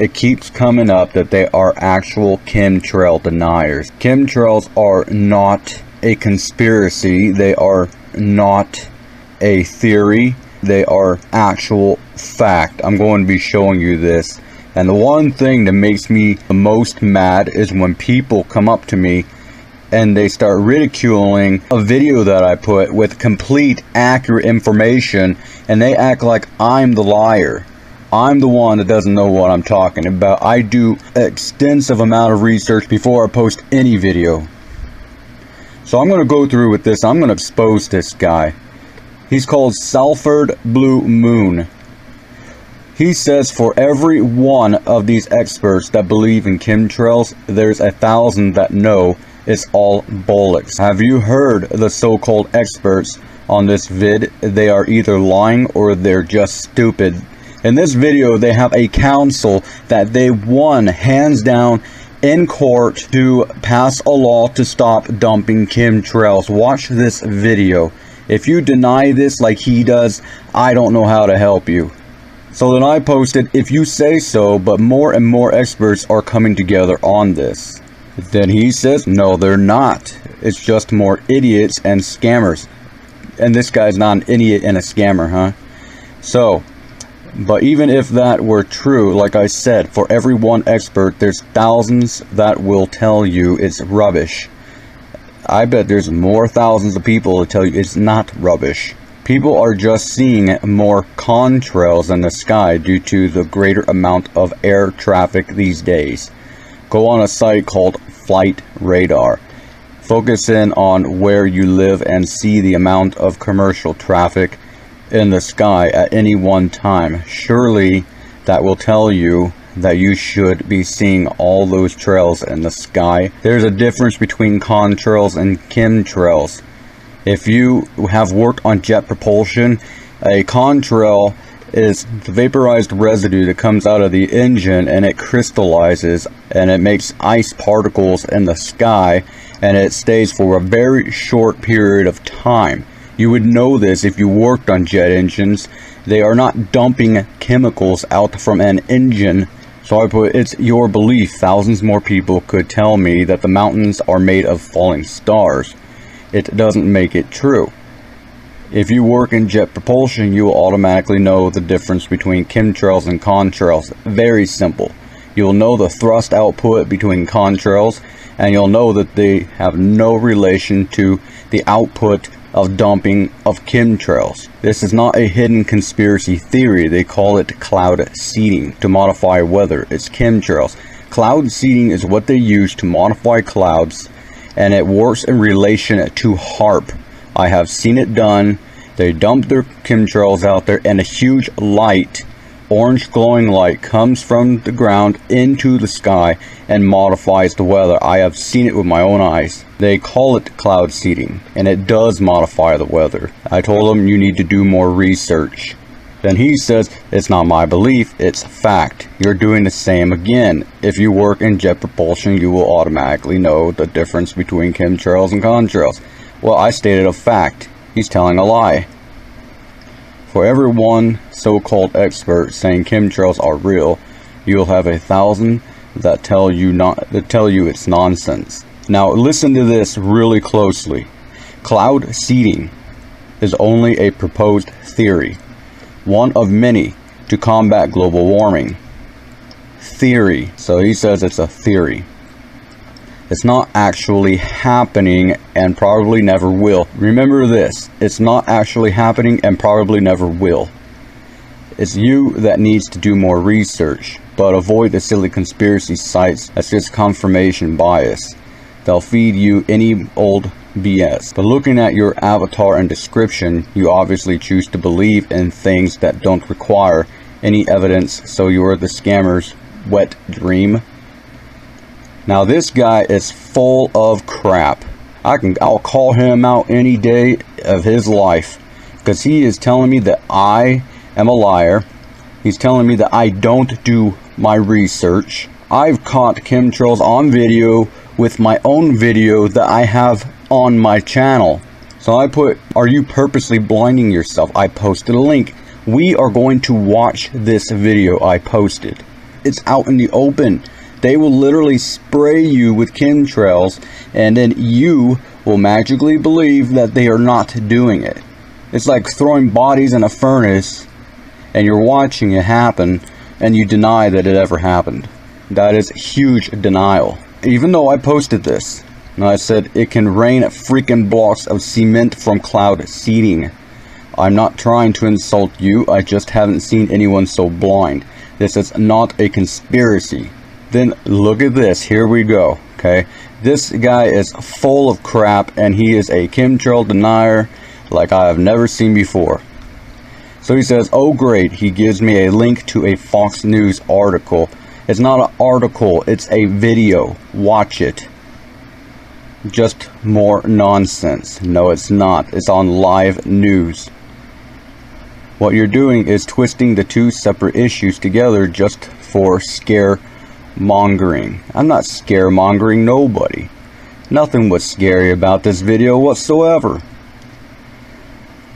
it keeps coming up that they are actual chemtrail deniers. Chemtrails are not a conspiracy. They are not a theory. They are actual fact. I'm going to be showing you this. And the one thing that makes me the most mad is when people come up to me and they start ridiculing a video that I put with complete accurate information, and they act like I'm the liar. I'm the one that doesn't know what I'm talking about. I do extensive amount of research before I post any video. So I'm going to go through with this. I'm going to expose this guy. He's called Salford Blue Moon. He says for every one of these experts that believe in chemtrails, there's 1,000 that know it's all bollocks. Have you heard the so-called experts on this vid? They are either lying or they're just stupid. In this video, they have a council that they won hands down in court to pass a law to stop dumping chemtrails. Watch this video. If you deny this like he does, I don't know how to help you. So then I posted, if you say so, but more and more experts are coming together on this. Then he says, no, they're not. It's just more idiots and scammers. And this guy's not an idiot and a scammer, huh? So, but even if that were true, like I said, for every one expert, there's thousands that will tell you it's rubbish. I bet there's more thousands of people to tell you it's not rubbish. People are just seeing more contrails in the sky due to the greater amount of air traffic these days. Go on a site called Flight Radar. Focus in on where you live and see the amount of commercial traffic in the sky at any one time. Surely that will tell you that you should be seeing all those trails in the sky. There's a difference between contrails and chemtrails. If you have worked on jet propulsion, a contrail is the vaporized residue that comes out of the engine, and it crystallizes and it makes ice particles in the sky, and it stays for a very short period of time. You would know this if you worked on jet engines. They are not dumping chemicals out from an engine. So I put, it's your belief. Thousands more people could tell me that the mountains are made of falling stars. It doesn't make it true. If you work in jet propulsion, you will automatically know the difference between chemtrails and contrails. Very simple. You'll know the thrust output between contrails, and you'll know that they have no relation to the output of dumping of chemtrails. This is not a hidden conspiracy theory. They call it cloud seeding to modify weather. It's chemtrails. Cloud seeding is what they use to modify clouds, and it works in relation to HAARP. I have seen it done. They dump their chemtrails out there, and a huge light, orange glowing light, comes from the ground into the sky and modifies the weather. I have seen it with my own eyes. They call it cloud seeding, and it does modify the weather. I told them you need to do more research. Then he says, it's not my belief, it's fact. You're doing the same again. If you work in jet propulsion, you will automatically know the difference between chemtrails and contrails. Well, I stated a fact. He's telling a lie. For every one so-called expert saying chemtrails are real, you'll have 1,000 that tell you it's nonsense. Now listen to this really closely. Cloud seeding is only a proposed theory, one of many to combat global warming. Theory. So he says it's a theory. It's not actually happening and probably never will. Remember this, it's not actually happening and probably never will. It's you that needs to do more research, but avoid the silly conspiracy sites. That's just confirmation bias. They'll feed you any old BS. But looking at your avatar and description, you obviously choose to believe in things that don't require any evidence, so you're the scammer's wet dream. Now this guy is full of crap. I'll call him out any day of his life, because he is telling me that I am a liar. He's telling me that I don't do my research. I've caught chemtrails on video with my own video that I have on my channel. So I put, are you purposely blinding yourself? I posted a link. We are going to watch this video I posted. it's out in the open. They will literally spray you with chemtrails, and then you will magically believe that they are not doing it. It's like throwing bodies in a furnace, and you're watching it happen, and you deny that it ever happened. That is huge denial. Even though I posted this, and I said it can rain freaking blocks of cement from cloud seeding. I'm not trying to insult you, I just haven't seen anyone so blind. This is not a conspiracy. Then look at this, here we go, okay? This guy is full of crap, and he is a chemtrail denier like I have never seen before. So he says, oh great, he gives me a link to a Fox News article. It's not an article, it's a video. Watch it. Just more nonsense. No, it's not. It's on live news. What you're doing is twisting the two separate issues together just for scaremongering. I'm not scaremongering nobody. Nothing was scary about this video whatsoever.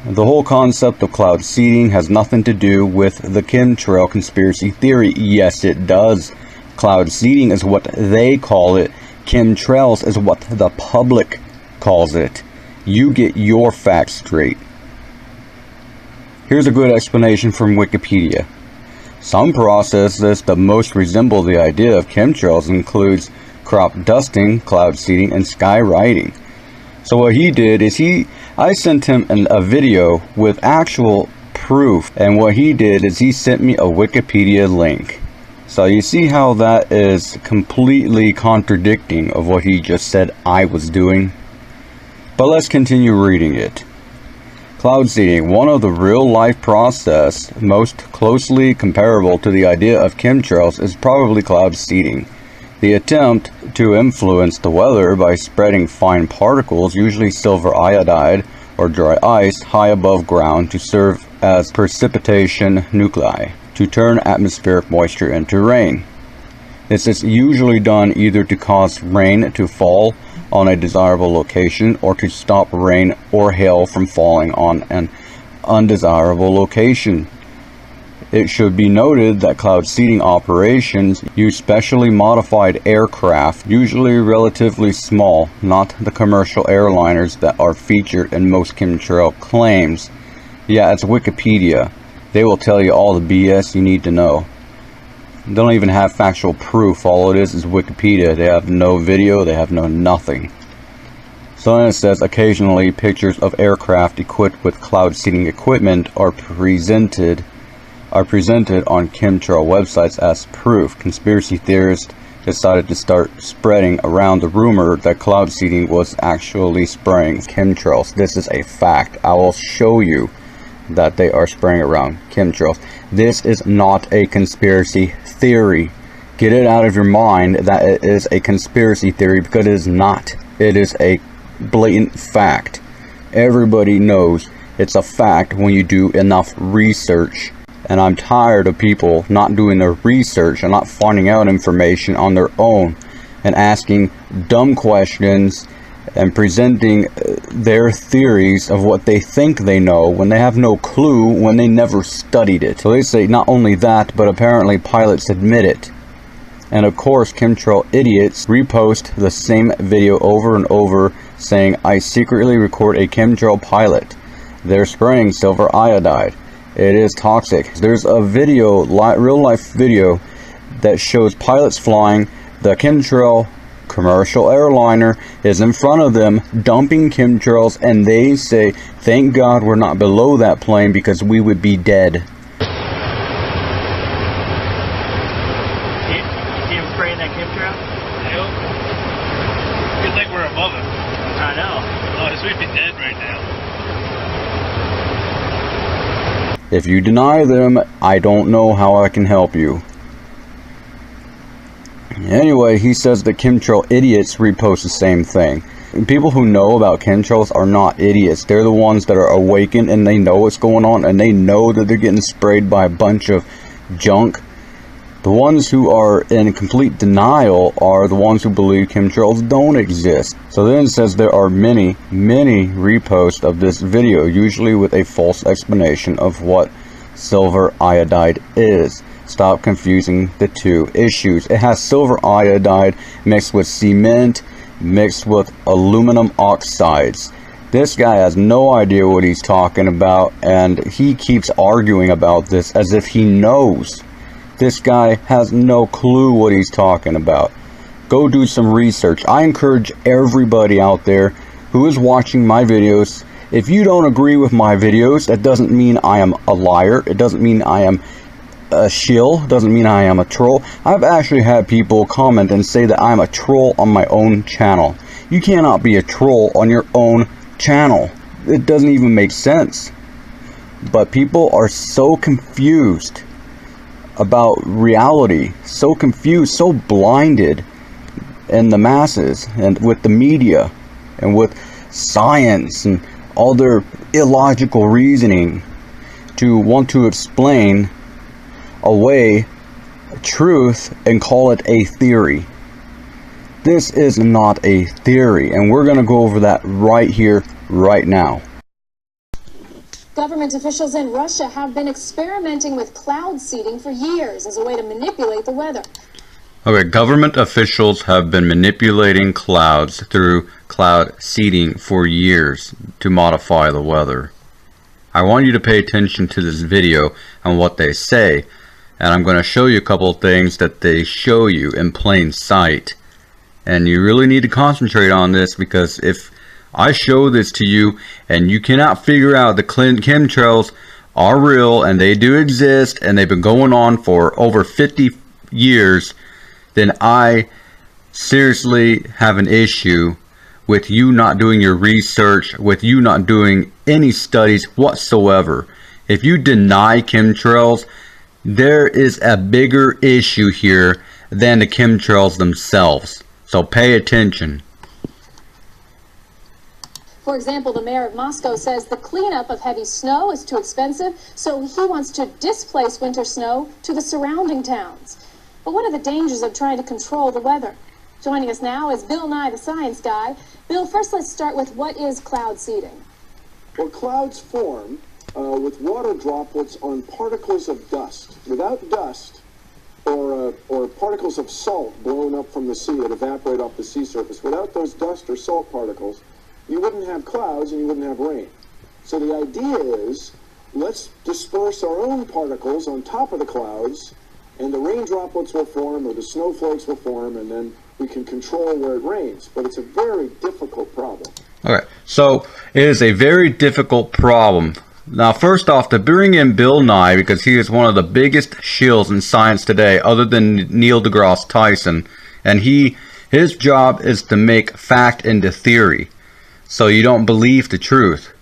The whole concept of cloud seeding has nothing to do with the chemtrail conspiracy theory. Yes, it does. Cloud seeding is what they call it. Chemtrails is what the public calls it. You get your facts straight. Here's a good explanation from Wikipedia. Some processes that most resemble the idea of chemtrails includes crop dusting, cloud seeding, and skywriting. So what he did is I sent him a video with actual proof, and what he did is he sent me a Wikipedia link. So you see how that is completely contradicting of what he just said I was doing? But let's continue reading it. Cloud seeding, one of the real-life process most closely comparable to the idea of chemtrails, is probably cloud seeding. The attempt to influence the weather by spreading fine particles, usually silver iodide or dry ice, high above ground to serve as precipitation nuclei, to turn atmospheric moisture into rain. This is usually done either to cause rain to fall on a desirable location or to stop rain or hail from falling on an undesirable location. It should be noted that cloud seeding operations use specially modified aircraft, usually relatively small, not the commercial airliners that are featured in most chemtrail claims. Yeah, it's Wikipedia. They will tell you all the BS you need to know. They don't even have factual proof. All it is Wikipedia. They have no video, they have no nothing. So then it says, occasionally pictures of aircraft equipped with cloud seeding equipment are presented on chemtrail websites as proof. Conspiracy theorists decided to start spreading around the rumor that cloud seeding was actually spraying chemtrails. This is a fact. I will show you that they are spraying around chemtrails. This is not a conspiracy theory. Get it out of your mind that it is a conspiracy theory, because it is not. It is a blatant fact. Everybody knows it's a fact when you do enough research. And I'm tired of people not doing their research and not finding out information on their own and asking dumb questions and presenting their theories of what they think they know when they have no clue, when they never studied it. So they say not only that, but apparently pilots admit it. And of course, chemtrail idiots repost the same video over and over saying, I secretly record a chemtrail pilot. They're spraying silver iodide. It is toxic. There's a video, real life video, that shows pilots flying. The chemtrail commercial airliner is in front of them dumping chemtrails, and they say, thank God we're not below that plane because we would be dead. You see him spraying that chemtrail? Yep. Feels like we're above it. I know. Oh, this would be dead right now. If you deny them, I don't know how I can help you. Anyway, he says the chemtrail idiots repost the same thing. People who know about chemtrails are not idiots. They're the ones that are awakened and they know what's going on, and they know that they're getting sprayed by a bunch of junk. The ones who are in complete denial are the ones who believe chemtrails don't exist. So then it says there are many reposts of this video, usually with a false explanation of what silver iodide is. Stop confusing the two issues. It has silver iodide mixed with cement, mixed with aluminum oxides. This guy has no idea what he's talking about, and he keeps arguing about this as if he knows. This guy has no clue what he's talking about. Go do some research. I encourage everybody out there who is watching my videos, if you don't agree with my videos, that doesn't mean I am a liar. It doesn't mean I am a shill. It doesn't mean I am a troll. I've actually had people comment and say that I'm a troll on my own channel. You cannot be a troll on your own channel. It doesn't even make sense. But people are so confused about reality, so confused, so blinded in the masses and with the media and with science and all their illogical reasoning to want to explain away truth and call it a theory. This is not a theory, and we're going to go over that right here, right now. Government officials in Russia have been experimenting with cloud seeding for years as a way to manipulate the weather. Okay, government officials have been manipulating clouds through cloud seeding for years to modify the weather. I want you to pay attention to this video and what they say, and I'm going to show you a couple of things that they show you in plain sight. And you really need to concentrate on this, because if I show this to you and you cannot figure out the chemtrails are real and they do exist and they've been going on for over 50 years, then I seriously have an issue with you not doing your research, with you not doing any studies whatsoever. If you deny chemtrails, there is a bigger issue here than the chemtrails themselves. So pay attention. For example, the mayor of Moscow says the cleanup of heavy snow is too expensive, so he wants to displace winter snow to the surrounding towns. But what are the dangers of trying to control the weather? Joining us now is Bill Nye, the science guy. Bill, first let's start with what is cloud seeding? Well, clouds form with water droplets on particles of dust. Without dust, or particles of salt blown up from the sea that evaporate off the sea surface, without those dust or salt particles, you wouldn't have clouds and you wouldn't have rain. So the idea is, let's disperse our own particles on top of the clouds, and the rain droplets will form, or the snowflakes will form, and then we can control where it rains. But it's a very difficult problem. Okay, so it is a very difficult problem. Now, first off, to bring in Bill Nye, because he is one of the biggest shills in science today, other than Neil deGrasse Tyson, and his job is to make fact into theory, so you don't believe the truth.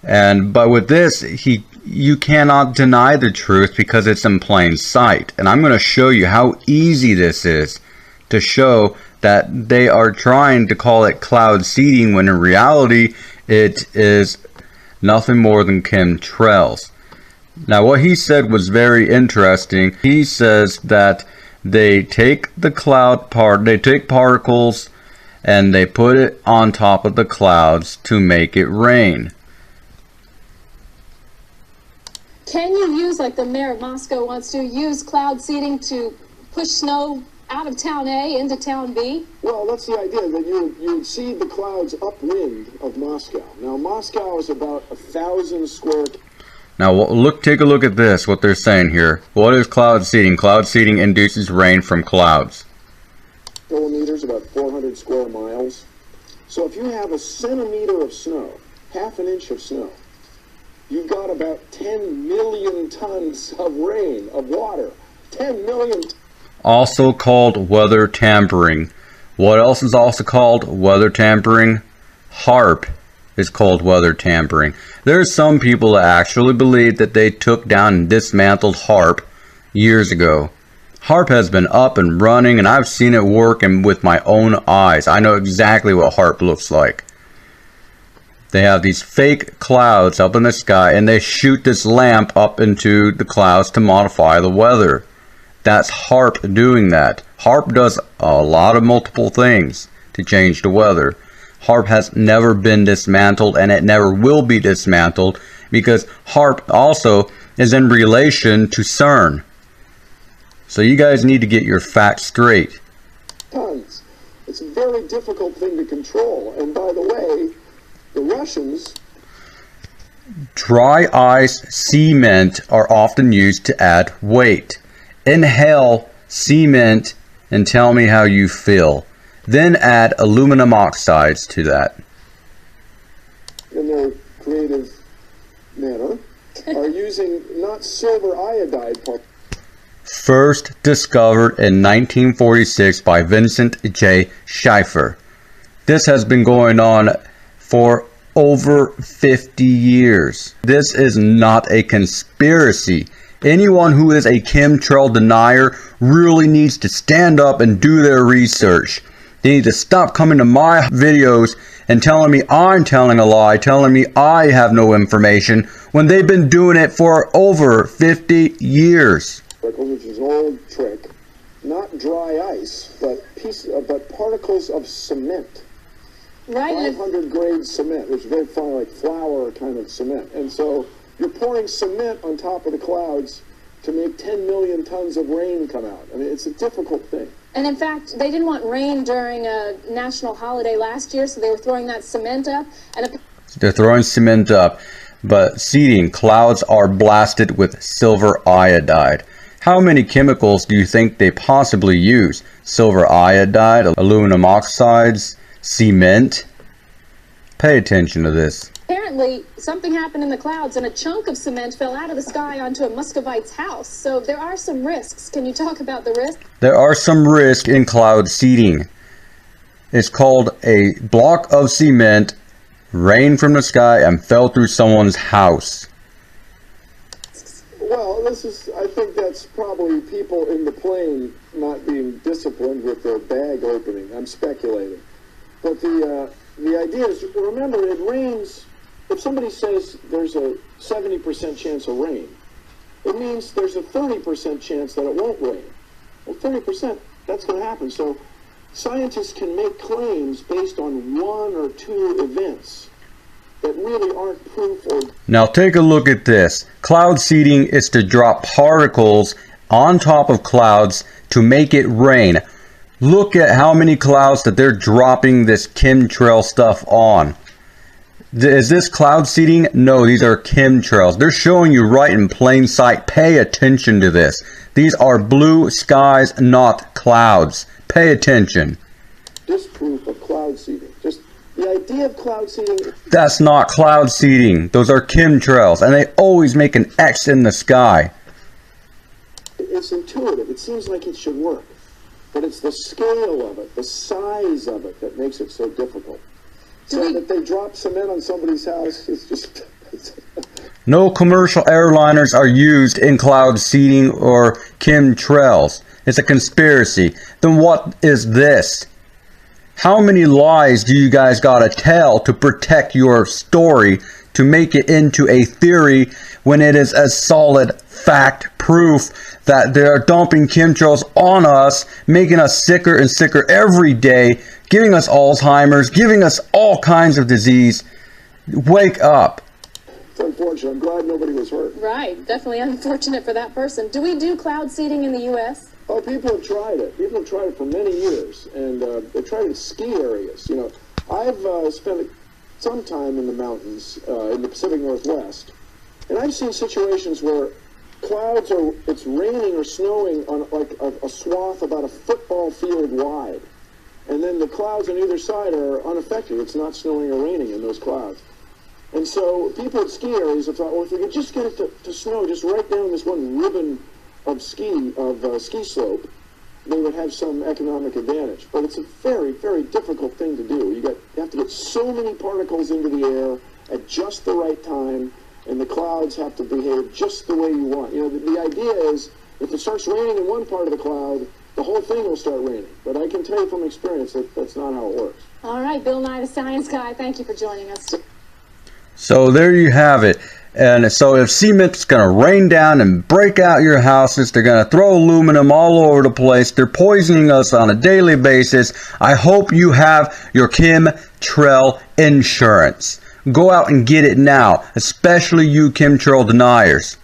But with this, you cannot deny the truth because it's in plain sight. And I'm going to show you how easy this is to show that they are trying to call it cloud seeding, when in reality it is nothing more than chemtrails. Now, what he said was very interesting. He says that they take the they take particles and they put it on top of the clouds to make it rain. Can you use, like the mayor of Moscow wants to, use cloud seeding to push snow out of town A into town B? Well, that's the idea, that you would seed the clouds upwind of Moscow. Now, Moscow is about 1,000 square. Now, take a look at this, what they're saying here. What is cloud seeding? Cloud seeding induces rain from clouds. Kilometers, about 400 square miles. So if you have a centimeter of snow, half an inch of snow, you've got about 10 million tons of rain, of water. 10 million. Also called weather tampering. What else is also called weather tampering? HAARP is called weather tampering. There are some people that actually believe that they took down and dismantled HAARP years ago. HAARP has been up and running, and I've seen it work with my own eyes. I know exactly what HAARP looks like. They have these fake clouds up in the sky, and they shoot this lamp up into the clouds to modify the weather. That's HAARP doing that. HAARP does a lot of multiple things to change the weather. HAARP has never been dismantled, and it never will be dismantled, because HAARP also is in relation to CERN. So you guys need to get your facts straight. Tons. It's a very difficult thing to control. And by the way, the Russians... Dry ice cement are often used to add weight. Inhale cement and tell me how you feel. Then add aluminum oxides to that. In their creative manner, are using not silver iodide particles. First discovered in 1946 by Vincent J. Schaefer. This has been going on for over 50 years. This is not a conspiracy. Anyone who is a chemtrail denier really needs to stand up and do their research. They need to stop coming to my videos and telling me I'm telling a lie, telling me I have no information, when they've been doing it for over 50 years. Which is an old trick. Not dry ice, but particles of cement. Right. 500 grade cement, which is very fine, like flour kind of cement. And so you're pouring cement on top of the clouds to make 10 million tons of rain come out. I mean, it's a difficult thing. And in fact, they didn't want rain during a national holiday last year, so they were throwing that cement up. And they're throwing cement up, but seeding clouds are blasted with silver iodide. How many chemicals do you think they possibly use? Silver iodide, aluminum oxides, cement? Pay attention to this. apparently something happened in the clouds and a chunk of cement fell out of the sky onto a Muscovite's house. So there are some risks. Can you talk about the risks? There are some risks in cloud seeding. It's called a block of cement rained from the sky and fell through someone's house. Well, I think that's probably people in the plane not being disciplined with their bag opening. I'm speculating. But the idea is, remember, it rains. If somebody says there's a 70% chance of rain, it means there's a 30% chance that it won't rain. Well, 30%, that's going to happen. So scientists can make claims based on one or two events that really aren't proof or... Now take a look at this. Cloud seeding is to drop particles on top of clouds to make it rain. Look at how many clouds that they're dropping this chemtrail stuff on. Is this cloud seeding? No, these are chemtrails. They're showing you right in plain sight. Pay attention to this. These are blue skies, not clouds. Pay attention. Disproof of cloud seeding. Just the idea of cloud seeding... That's not cloud seeding. Those are chemtrails, and they always make an X in the sky. It's intuitive. It seems like it should work. But it's the scale of it, the size of it, that makes it so difficult. So that they drop cement on somebody's house, it's just... No commercial airliners are used in cloud seeding or chemtrails. It's a conspiracy. Then what is this? How many lies do you guys gotta tell to protect your story to make it into a theory when it is a solid fact proof that they are dumping chemtrails on us, making us sicker and sicker every day, giving us Alzheimer's, giving us all kinds of disease? Wake up. It's unfortunate. I'm glad nobody was hurt. Right. Definitely unfortunate for that person. Do we do cloud seeding in the U.S.? Oh, people have tried it. People have tried it for many years, and they've tried it in ski areas. You know, I've spent some time in the mountains in the Pacific Northwest, and I've seen situations where clouds are, it's raining or snowing on like a swath about a football field wide, and then the clouds on either side are unaffected. It's not snowing or raining in those clouds. And so people at ski areas have thought, well, if we could just get it to snow just right down this one ribbon of ski slope, they would have some economic advantage. But it's a very, very difficult thing to do. You have to get so many particles into the air at just the right time, and the clouds have to behave just the way you want. You know, the idea is, if it starts raining in one part of the cloud, the whole thing will start raining. But I can tell you from experience that that's not how it works. All right, Bill Nye, the Science Guy, thank you for joining us. So there you have it. And so if cement's going to rain down and break out your houses, they're going to throw aluminum all over the place, they're poisoning us on a daily basis, I hope you have your chemtrail insurance. Go out and get it now, especially you chemtrail deniers.